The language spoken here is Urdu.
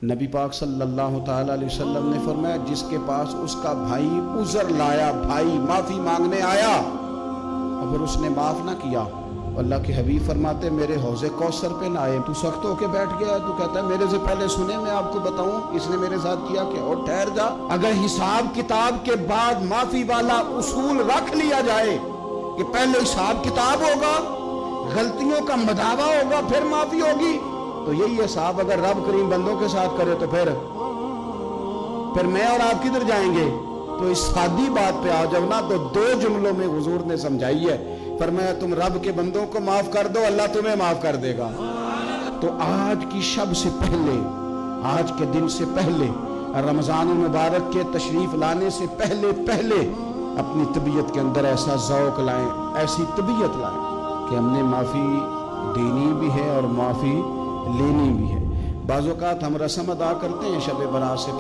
نبی پاک صلی اللہ تعالیٰ علیہ وسلم نے فرمایا جس کے پاس اس کا بھائی عذر لایا، بھائی معافی مانگنے آیا اور پھر اس نے معاف نہ کیا، اللہ کے حبیب فرماتے میرے حوض کوثر پہ نہ آئے، تو سخت ہو کے بیٹھ گیا ہے، تو کہتا ہے میرے سے پہلے سنے میں آپ کو بتاؤں اس نے میرے ساتھ کیا کہ اور ٹھہر جا۔ اگر حساب کتاب کے بعد معافی والا اصول رکھ لیا جائے کہ پہلے حساب کتاب ہوگا، غلطیوں کا مداوع ہوگا، پھر معافی ہوگی، تو یہی حساب اگر رب کریم بندوں کے ساتھ کرے تو پھر میں اور آپ کدھر جائیں گے؟ تو اس سادی بات پہ آ جاؤ نا، تو دو جملوں میں حضور نے سمجھائی ہے، فرمایا تم رب کے بندوں کو معاف کر دو، اللہ تمہیں معاف کر دے گا۔ تو آج کی شب سے پہلے، آج کے دن سے پہلے، رمضان المبارک کے تشریف لانے سے پہلے اپنی طبیعت کے اندر ایسا ذوق لائیں، ایسی طبیعت لائیں کہ ہم نے معافی دینی بھی ہے اور معافی لینی بھی ہے۔ بعض اوقات ہم رسم ادا کرتے ہیں شب برات سے پہلے